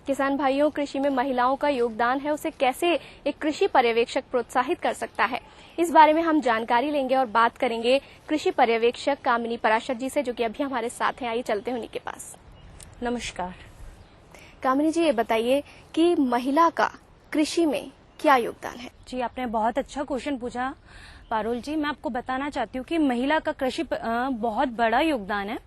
किसान भाइयों, कृषि में महिलाओं का योगदान है, उसे कैसे एक कृषि पर्यवेक्षक प्रोत्साहित कर सकता है, इस बारे में हम जानकारी लेंगे और बात करेंगे कृषि पर्यवेक्षक कामिनी पराशर जी से, जो कि अभी हमारे साथ हैं। आइए चलते हैं उन्हीं के पास। नमस्कार कामिनी जी, ये बताइए कि महिला का कृषि में क्या योगदान है? जी, आपने बहुत अच्छा क्वेश्चन पूछा पारुल जी। मैं आपको बताना चाहती हूँ कि महिला का कृषि बहुत बड़ा योगदान है,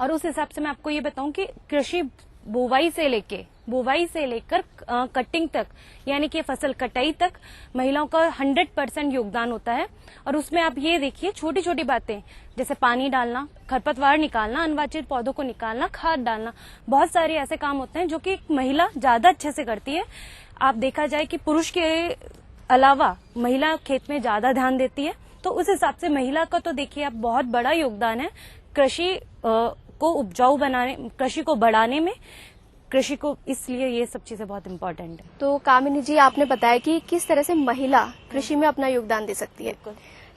और उस हिसाब से मैं आपको ये बताऊं कि कृषि बुवाई से लेकर कटिंग तक, यानी कि फसल कटाई तक महिलाओं का 100% योगदान होता है। और उसमें आप ये देखिए, छोटी छोटी बातें जैसे पानी डालना, खरपतवार निकालना, अनवांछित पौधों को निकालना, खाद डालना, बहुत सारे ऐसे काम होते हैं जो कि एक महिला ज्यादा अच्छे से करती है। आप देखा जाए कि पुरुष के अलावा महिला खेत में ज्यादा ध्यान देती है, तो उस हिसाब से महिला का तो देखिए आप बहुत बड़ा योगदान है कृषि को उपजाऊ बनाने, कृषि को बढ़ाने में, कृषि को, इसलिए ये सब चीजें बहुत इम्पोर्टेंट है। तो कामिनी जी, आपने बताया कि किस तरह से महिला कृषि में अपना योगदान दे सकती है,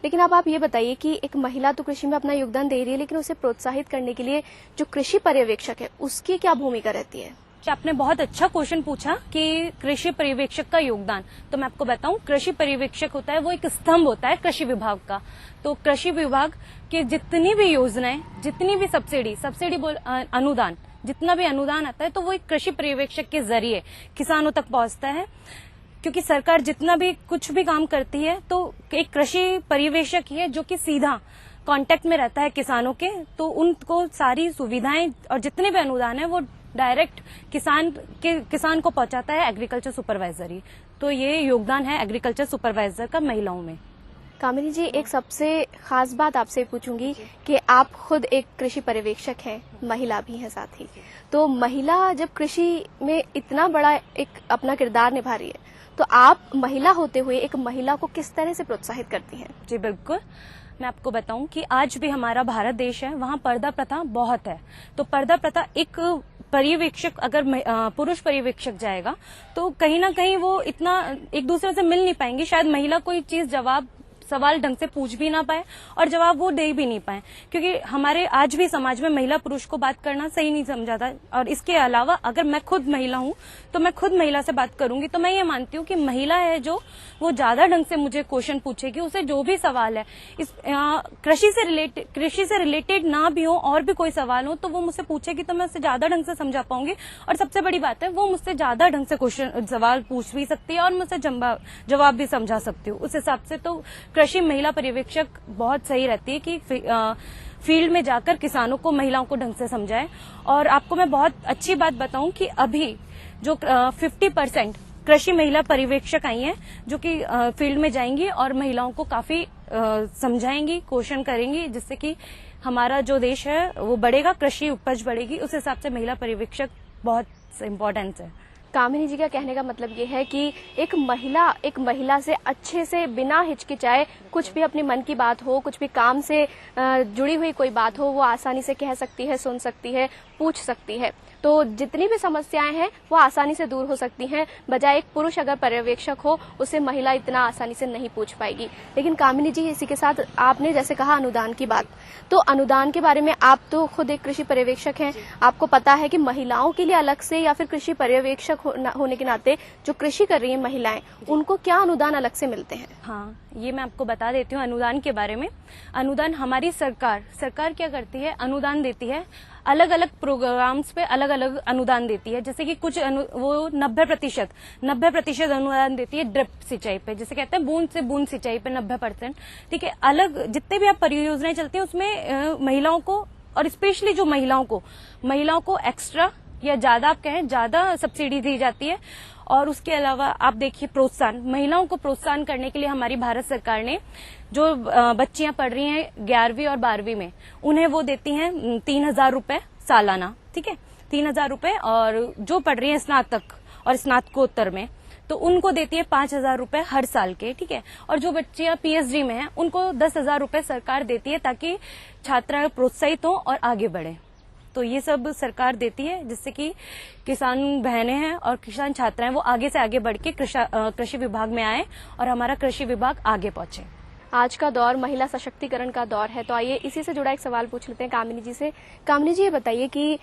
लेकिन अब आप ये बताइए कि एक महिला तो कृषि में अपना योगदान दे रही है, लेकिन उसे प्रोत्साहित करने के लिए जो कृषि पर्यवेक्षक है, उसकी क्या भूमिका रहती है? आपने बहुत अच्छा क्वेश्चन पूछा कि कृषि पर्यवेक्षक का योगदान। तो मैं आपको बताऊं, कृषि पर्यवेक्षक होता है वो एक स्तंभ होता है कृषि विभाग का। तो कृषि विभाग के जितनी भी योजनाएं, जितनी भी सब्सिडी अनुदान, जितना भी अनुदान आता है, तो वो एक कृषि पर्यवेक्षक के जरिए किसानों तक पहुंचता है। क्योंकि सरकार जितना भी कुछ भी काम करती है, तो एक कृषि पर्यवेक्षक ही है जो कि सीधा कांटेक्ट में रहता है किसानों के, तो उनको सारी सुविधाएं और जितने भी अनुदान है वो डायरेक्ट किसान को पहुंचाता है एग्रीकल्चर सुपरवाइजर ही। तो ये योगदान है एग्रीकल्चर सुपरवाइजर का महिलाओं में। कामिनी जी, एक सबसे खास बात आपसे पूछूंगी कि आप खुद एक कृषि पर्यवेक्षक हैं, महिला भी हैं साथ ही, तो महिला जब कृषि में इतना बड़ा एक अपना किरदार निभा रही है, तो आप महिला होते हुए एक महिला को किस तरह से प्रोत्साहित करती हैं? जी बिल्कुल, मैं आपको बताऊं कि आज भी हमारा भारत देश है, वहाँ पर्दा प्रथा बहुत है। तो पर्दा प्रथा, एक पर्यवेक्षक अगर पुरुष पर्यवेक्षक जाएगा तो कहीं ना कहीं वो इतना एक दूसरे से मिल नहीं पाएंगे, शायद महिला कोई चीज सवाल ढंग से पूछ भी ना पाए और जवाब वो दे भी नहीं पाए, क्योंकि हमारे आज भी समाज में महिला पुरुष को बात करना सही नहीं समझा था। और इसके अलावा अगर मैं खुद महिला हूं तो मैं खुद महिला से बात करूंगी तो मैं ये मानती हूँ कि महिला है जो वो ज्यादा ढंग से मुझे क्वेश्चन पूछेगी, उसे जो भी सवाल है इस कृषि से रिलेटेड ना भी हो और भी कोई सवाल हो तो वो मुझसे पूछेगी, तो मैं उसे ज्यादा ढंग से समझा पाऊंगी। और सबसे बड़ी बात है, वो मुझसे ज्यादा ढंग से सवाल पूछ भी सकती है और मुझसे जवाब भी समझा सकती हूँ। उस हिसाब से तो कृषि महिला पर्यवेक्षक बहुत सही रहती है कि फील्ड में जाकर किसानों को, महिलाओं को ढंग से समझाए। और आपको मैं बहुत अच्छी बात बताऊं कि अभी जो 50% कृषि महिला पर्यवेक्षक आई हैं जो कि फील्ड में जाएंगी और महिलाओं को काफी समझाएंगी, क्वेश्चन करेंगी, जिससे कि हमारा जो देश है वो बढ़ेगा, कृषि उपज बढ़ेगी। उस हिसाब से महिला पर्यवेक्षक बहुत इम्पोर्टेंस है। कामिनी जी का कहने का मतलब ये है कि एक महिला से अच्छे से बिना हिचकिचाए कुछ भी अपने मन की बात हो, कुछ भी काम से जुड़ी हुई कोई बात हो, वो आसानी से कह सकती है, सुन सकती है, पूछ सकती है। तो जितनी भी समस्याएं हैं वो आसानी से दूर हो सकती हैं, बजाय एक पुरुष अगर पर्यवेक्षक हो उसे महिला इतना आसानी से नहीं पूछ पाएगी। लेकिन कामिनी जी, इसी के साथ आपने जैसे कहा अनुदान की बात, तो अनुदान के बारे में आप तो खुद एक कृषि पर्यवेक्षक हैं, आपको पता है कि महिलाओं के लिए अलग से या फिर कृषि पर्यवेक्षक होने के नाते जो कृषि कर रही है महिलाएं, उनको क्या अनुदान अलग से मिलते हैं? हाँ, ये मैं आपको बता देती हूँ अनुदान के बारे में। अनुदान हमारी सरकार क्या करती है, अनुदान देती है, अलग अलग प्रोग्राम्स पे अलग अलग अनुदान देती है। जैसे कि कुछ वो 90% अनुदान देती है ड्रिप सिंचाई पे, जैसे कहते हैं बूंद से बूंद सिंचाई पे 90%। ठीक है, अलग जितने भी आप परियोजनाएं चलती हैं उसमें महिलाओं को, और स्पेशली जो महिलाओं को एक्स्ट्रा या ज्यादा, आप कहें ज्यादा सब्सिडी दी जाती है। और उसके अलावा आप देखिए प्रोत्साहन, महिलाओं को प्रोत्साहन करने के लिए हमारी भारत सरकार ने जो बच्चियां पढ़ रही हैं 11वीं और 12वीं में, उन्हें वो देती हैं 3,000 रुपए सालाना। ठीक है, 3,000 रुपए। और जो पढ़ रही हैं स्नातक और स्नातकोत्तर में, तो उनको देती है 5,000 रुपए हर साल के। ठीक है, और जो बच्चियां पीएचडी में हैं उनको 10,000 रुपए सरकार देती है ताकि छात्राएं प्रोत्साहित हों और आगे बढ़े। तो ये सब सरकार देती है, जिससे कि किसान बहनें हैं और किसान छात्राएं वो आगे से आगे बढ़ के कृषि विभाग में आए और हमारा कृषि विभाग आगे पहुंचे। आज का दौर महिला सशक्तिकरण का दौर है, तो आइए इसी से जुड़ा एक सवाल पूछ लेते हैं कामिनी जी से। कामिनी जी, ये बताइए कि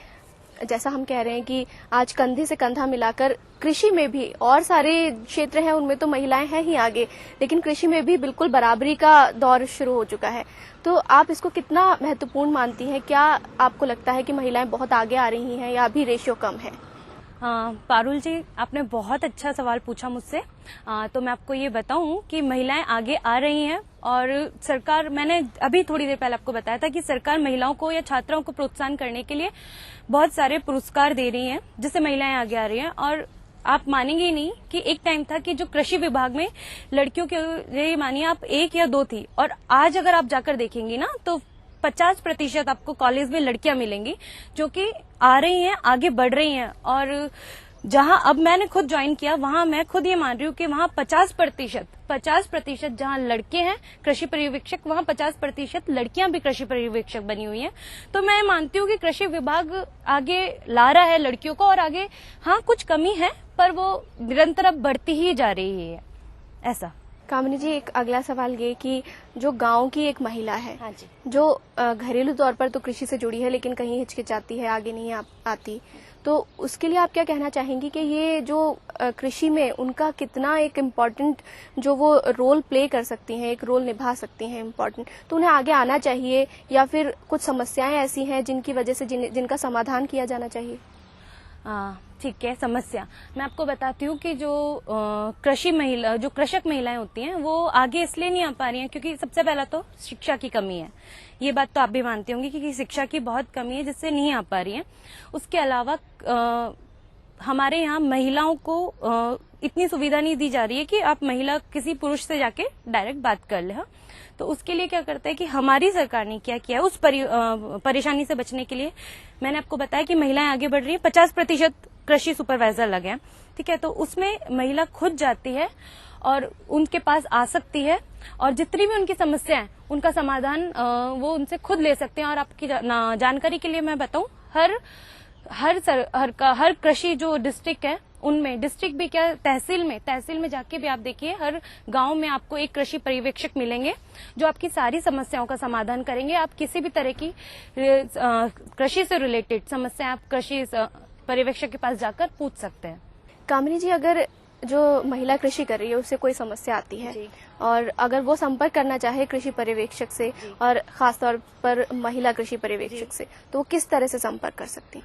जैसा हम कह रहे हैं कि आज कंधे से कंधा मिलाकर कृषि में भी और सारे क्षेत्र हैं उनमें तो महिलाएं हैं ही आगे, लेकिन कृषि में भी बिल्कुल बराबरी का दौर शुरू हो चुका है। तो आप इसको कितना महत्वपूर्ण मानती हैं? क्या आपको लगता है कि महिलाएं बहुत आगे आ रही हैं या अभी रेशियो कम है? पारुल जी, आपने बहुत अच्छा सवाल पूछा मुझसे। तो मैं आपको ये बताऊं कि महिलाएं आगे आ रही हैं और सरकार, मैंने अभी थोड़ी देर पहले आपको बताया था कि सरकार महिलाओं को या छात्राओं को प्रोत्साहन करने के लिए बहुत सारे पुरस्कार दे रही हैं जिससे महिलाएं आगे आ रही हैं। और आप मानेंगे ही नहीं कि एक टाइम था कि जो कृषि विभाग में लड़कियों के, ये मानिए आप 1 या 2 थी, और आज अगर आप जाकर देखेंगी ना तो 50% आपको कॉलेज में लड़कियां मिलेंगी जो कि आ रही हैं, आगे बढ़ रही हैं। और जहां अब मैंने खुद ज्वाइन किया वहां मैं खुद ये मान रही हूँ कि वहां 50% जहां लड़के हैं कृषि पर्यवेक्षक, वहां 50% लड़कियां भी कृषि पर्यवेक्षक बनी हुई हैं। तो मैं मानती हूँ कि कृषि विभाग आगे ला रहा है लड़कियों को, और आगे हाँ कुछ कमी है पर वो निरंतर अब बढ़ती ही जा रही है। ऐसा। कामिनी जी, एक अगला सवाल ये कि जो गांव की एक महिला है, हाँ जी, जो घरेलू तौर पर तो कृषि से जुड़ी है लेकिन कहीं हिचकिचाती है, आगे नहीं आती, तो उसके लिए आप क्या कहना चाहेंगी कि ये जो कृषि में उनका कितना एक इम्पोर्टेंट जो वो रोल प्ले कर सकती हैं, एक रोल निभा सकती हैं इम्पोर्टेंट, तो उन्हें आगे आना चाहिए या फिर कुछ समस्याएं ऐसी हैं जिनकी वजह से जिनका समाधान किया जाना चाहिए? ठीक है। समस्या मैं आपको बताती हूँ कि जो कृषक महिलाएं होती हैं वो आगे इसलिए नहीं आ पा रही हैं क्योंकि सबसे पहला तो शिक्षा की कमी है। ये बात तो आप भी मानती होंगी कि शिक्षा की बहुत कमी है जिससे नहीं आ पा रही हैं। उसके अलावा हमारे यहाँ महिलाओं को इतनी सुविधा नहीं दी जा रही है कि आप महिला किसी पुरुष से जाके डायरेक्ट बात कर ले। हाँ, तो उसके लिए क्या करते हैं कि हमारी सरकार ने क्या किया उस परेशानी से बचने के लिए मैंने आपको बताया कि महिलाएं आगे बढ़ रही हैं। 50% कृषि सुपरवाइजर लगे हैं, ठीक है। तो उसमें महिला खुद जाती है और उनके पास आ सकती है और जितनी भी उनकी समस्या है उनका समाधान वो उनसे खुद ले सकते हैं। और आपकी जानकारी के लिए मैं बताऊं, हर कृषि जो डिस्ट्रिक्ट है उनमें, डिस्ट्रिक्ट भी क्या तहसील में जाके भी आप देखिए हर गांव में आपको एक कृषि पर्यवेक्षक मिलेंगे जो आपकी सारी समस्याओं का समाधान करेंगे। आप किसी भी तरह की कृषि से रिलेटेड समस्या आप कृषि पर्यवेक्षक के पास जाकर पूछ सकते हैं। कामिनी जी, अगर जो महिला कृषि कर रही है उससे कोई समस्या आती है और अगर वो संपर्क करना चाहे कृषि पर्यवेक्षक से और खासतौर पर महिला कृषि पर्यवेक्षक से, तो वो किस तरह से संपर्क कर सकती है?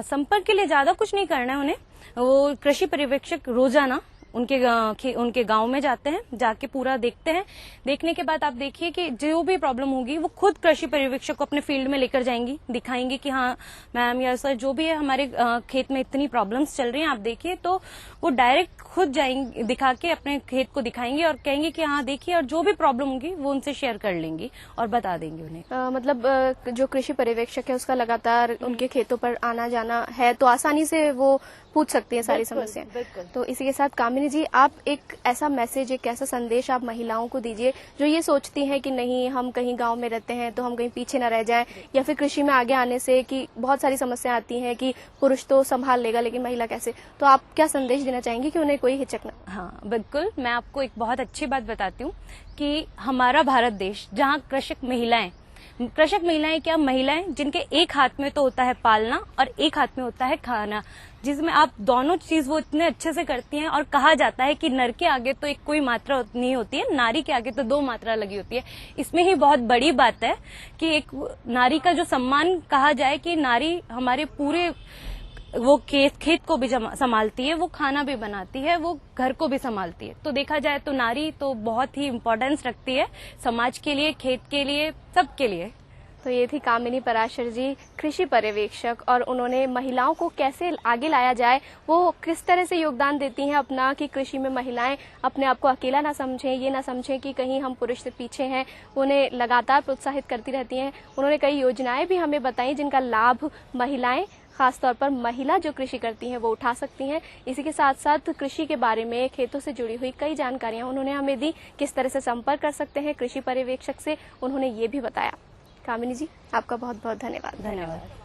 संपर्क के लिए ज्यादा कुछ नहीं करना है उन्हें। वो कृषि पर्यवेक्षक रोजाना उनके गांव में जाते हैं, जाके पूरा देखते हैं। देखने के बाद आप देखिए कि जो भी प्रॉब्लम होगी वो खुद कृषि पर्यवेक्षक को अपने फील्ड में लेकर जाएंगी, दिखाएंगे कि हाँ मैम या सर जो भी है हमारे खेत में इतनी प्रॉब्लम्स चल रही हैं, आप देखिए। तो वो डायरेक्ट खुद जाएंगे, दिखा के अपने खेत को दिखाएंगे और कहेंगे कि हाँ देखिए, और जो भी प्रॉब्लम होगी वो उनसे शेयर कर लेंगी और बता देंगे उन्हें। मतलब जो कृषि पर्यवेक्षक है उसका लगातार उनके खेतों पर आना जाना है तो आसानी से वो पूछ सकती है सारी समस्याएं। तो इसी के साथ कामिनी जी, आप एक ऐसा मैसेज, एक ऐसा संदेश आप महिलाओं को दीजिए जो ये सोचती हैं कि नहीं हम कहीं गांव में रहते हैं तो हम कहीं पीछे न रह जाएं, या फिर कृषि में आगे आने से कि बहुत सारी समस्याएं आती हैं कि पुरुष तो संभाल लेगा लेकिन महिला कैसे, तो आप क्या संदेश देना चाहेंगी कि उन्हें कोई हिचक न? हाँ बिल्कुल, मैं आपको एक बहुत अच्छी बात बताती हूँ कि हमारा भारत देश जहाँ कृषक महिलाएं क्या महिलाएं जिनके एक हाथ में तो होता है पालना और एक हाथ में होता है खाना, जिसमें आप दोनों चीज वो इतने अच्छे से करती हैं। और कहा जाता है कि नर के आगे तो एक कोई मात्रा नहीं होती है, नारी के आगे तो 2 मात्रा लगी होती है। इसमें ही बहुत बड़ी बात है कि एक नारी का जो सम्मान कहा जाए कि नारी हमारे पूरे वो खेत को भी संभालती है, वो खाना भी बनाती है, वो घर को भी संभालती है। तो देखा जाए तो नारी तो बहुत ही इम्पोर्टेंस रखती है समाज के लिए, खेत के लिए, सबके लिए। तो ये थी कामिनी पराशर जी, कृषि पर्यवेक्षक, और उन्होंने महिलाओं को कैसे आगे लाया जाए, वो किस तरह से योगदान देती हैं अपना कि कृषि में महिलाएं अपने आप को अकेला ना समझें, ये ना समझें कि कहीं हम पुरुष से पीछे हैं, उन्हें लगातार प्रोत्साहित करती रहती हैं। उन्होंने कई योजनाएं भी हमें बताई जिनका लाभ महिलाएं, खासतौर पर महिला जो कृषि करती हैं वो उठा सकती हैं। इसी के साथ साथ कृषि के बारे में, खेतों से जुड़ी हुई कई जानकारियां उन्होंने हमें दी, किस तरह से संपर्क कर सकते हैं कृषि पर्यवेक्षक से, उन्होंने ये भी बताया। कामिनी जी, आपका बहुत बहुत धन्यवाद। धन्यवाद।